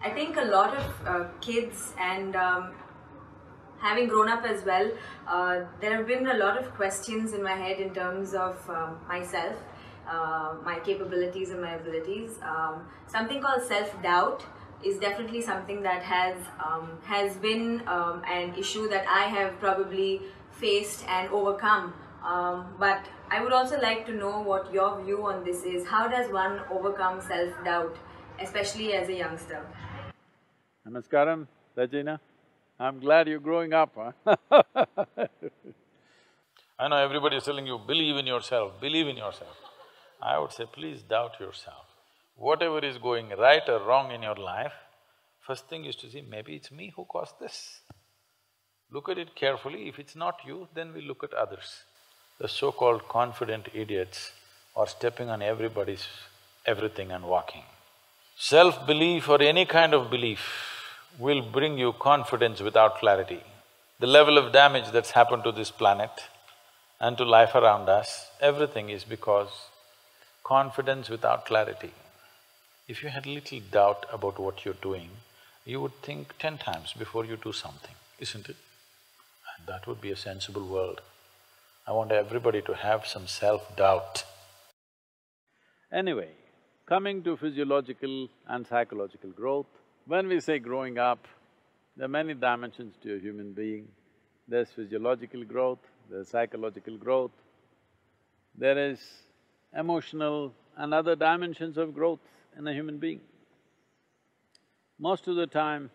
I think a lot of kids and having grown up as well, there have been a lot of questions in my head in terms of myself, my capabilities and my abilities. Something called self-doubt is definitely something that has been an issue that I have probably faced and overcome. But I would also like to know what your view on this is. How does one overcome self-doubt, especially as a youngster? Namaskaram, Regina. I'm glad you're growing up, huh? I know everybody is telling you, believe in yourself, believe in yourself. I would say, please doubt yourself. Whatever is going right or wrong in your life, first thing is to see, maybe it's me who caused this. Look at it carefully, if it's not you, then we look at others. The so-called confident idiots are stepping on everybody's everything and walking. Self-belief or any kind of belief will bring you confidence without clarity. The level of damage that's happened to this planet and to life around us, everything is because confidence without clarity. If you had little doubt about what you're doing, you would think 10 times before you do something, isn't it? And that would be a sensible world. I want everybody to have some self-doubt. Anyway, coming to physiological and psychological growth, when we say growing up, there are many dimensions to a human being. There's physiological growth, there's psychological growth, there is emotional and other dimensions of growth in a human being. Most of the time,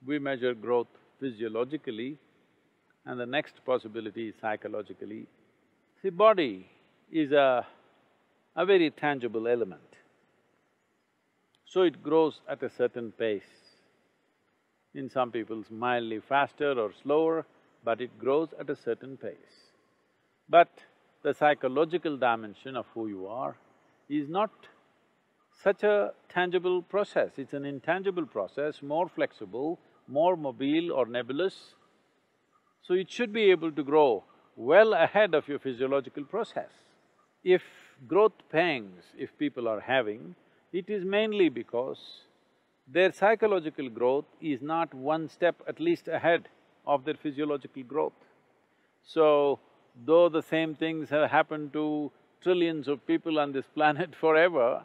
we measure growth physiologically and the next possibility is psychologically. See, body is a very tangible element. So it grows at a certain pace. In some people's mildly faster or slower, but it grows at a certain pace. But the psychological dimension of who you are is not such a tangible process, it's an intangible process, more flexible, more mobile or nebulous. So it should be able to grow well ahead of your physiological process. If growth pangs, if people are having, it is mainly because their psychological growth is not one step at least ahead of their physiological growth. So, though the same things have happened to trillions of people on this planet forever,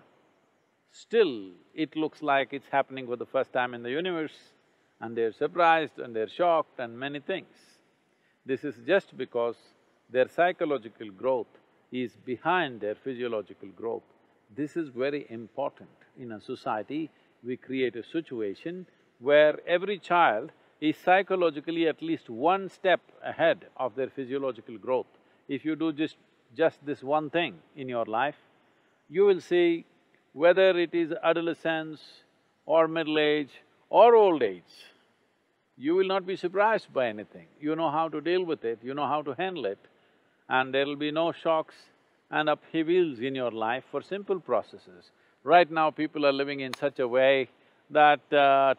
still it looks like it's happening for the first time in the universe and they're surprised and they're shocked and many things. This is just because their psychological growth is behind their physiological growth. This is very important. In a society, we create a situation where every child is psychologically at least one step ahead of their physiological growth. If you do just this one thing in your life, you will see whether it is adolescence or middle age or old age, you will not be surprised by anything. You know how to deal with it, you know how to handle it, and there will be no shocks and upheavals in your life for simple processes. Right now, people are living in such a way that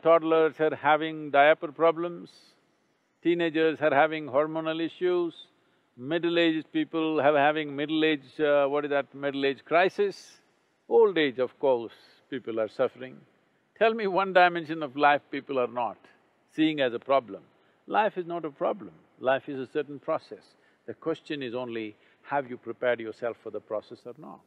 toddlers are having diaper problems, teenagers are having hormonal issues, middle-aged people are having middle-age crisis. Old age, of course, people are suffering. Tell me one dimension of life people are not seeing as a problem. Life is not a problem, life is a certain process. The question is only, have you prepared yourself for the process or not?